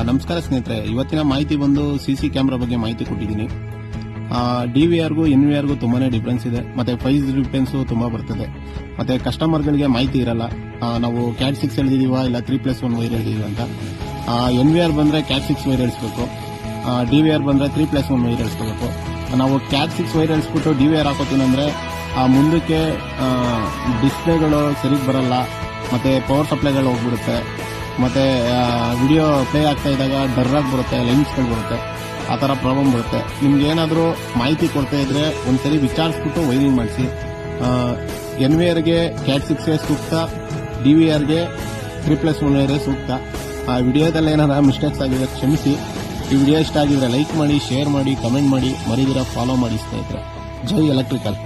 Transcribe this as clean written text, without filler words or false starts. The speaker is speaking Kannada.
ನಮಸ್ಕಾರ ಸ್ನೇಹಿತರೆ, ಇವತ್ತಿನ ಮಾಹಿತಿ ಬಂದು ಸಿಸಿ ಕ್ಯಾಮೆರಾ ಬಗ್ಗೆ ಮಾಹಿತಿ ಕೊಟ್ಟಿದ್ದೀನಿ. ಡಿವಿಆರ್ಗೂ ಎನ್ವಿಆರ್ಗೂ ತುಂಬಾನೇ ಡಿಫ್ರೆನ್ಸ್ ಇದೆ, ಮತ್ತೆ ಪ್ರೈಸ್ ಡಿಫ್ರೆನ್ಸ್ ತುಂಬಾ ಬರ್ತದೆ. ಮತ್ತೆ ಕಸ್ಟಮರ್ಗಳಿಗೆ ಮಾಹಿತಿ ಇರಲ್ಲ, ನಾವು ಕ್ಯಾಟ್ 6 ಎಳೆದಿದೀವ ಇಲ್ಲ 3+1 ವೈರ್ ಎಳೆದಿದೀವಿ ಅಂತ. ಎನ್ವಿಆರ್ ಬಂದ್ರೆ ಕ್ಯಾಟ್ 6 ವೈರ್ ಎಳಿಸಬೇಕು, ಡಿವಿಆರ್ ಬಂದ್ರೆ 3+1 ವೈರ್ ಎಳಿಸಬೇಕು. ನಾವು ಕ್ಯಾಟ್ 6 ವೈರ್ ಎಳಿಸ್ಬಿಟ್ಟು ಡಿವಿಆರ್ ಹಾಕೋತೀವಿ ಅಂದ್ರೆ ಮುಂದಕ್ಕೆ ಡಿಸ್ಪ್ಲೇಗಳು ಸರಿಗ್ ಬರಲ್ಲ, ಮತ್ತೆ ಪವರ್ ಸಪ್ಲೈಗಳು ಹೋಗ್ಬಿಡುತ್ತೆ, ಮತ್ತೆ ವಿಡಿಯೋ ಪ್ಲೇ ಆಗ್ತಾ ಇದ್ದಾಗ ಡರ್ ಆಗಿ ಬರುತ್ತೆ, ಲೈನ್ಸ್ಗಳು ಬರುತ್ತೆ, ಆ ಥರ ಪ್ರಾಬ್ಲಮ್ ಬರುತ್ತೆ. ನಿಮ್ಗೆ ಏನಾದರೂ ಮಾಹಿತಿ ಕೊಡ್ತಾ ಇದ್ರೆ ಒಂದ್ಸರಿ ವಿಚಾರಿಸ್ಬಿಟ್ಟು ವೈರಿಂಗ್ ಮಾಡಿಸಿ. ಎನ್ವಿಆರ್ಗೆ ಕ್ಯಾಟ್ 6 ಸೂಕ್ತ, ಡಿವಿಆರ್ಗೆ 3+1 ವೈರೇ ಸೂಕ್ತ. ವಿಡಿಯೋದಲ್ಲಿ ಏನಾರ ಮಿಸ್ಟೇಕ್ಸ್ ಆಗಿದೆ ಕ್ಷಮಿಸಿ. ಈ ವಿಡಿಯೋ ಇಷ್ಟ ಆಗಿದ್ರೆ ಲೈಕ್ ಮಾಡಿ, ಶೇರ್ ಮಾಡಿ, ಕಮೆಂಟ್ ಮಾಡಿ, ಮರಿದಿರ ಫಾಲೋ ಮಾಡಿ ಸ್ನೇಹಿತರೆ. ಜೈ ಎಲೆಕ್ಟ್ರಿಕಲ್.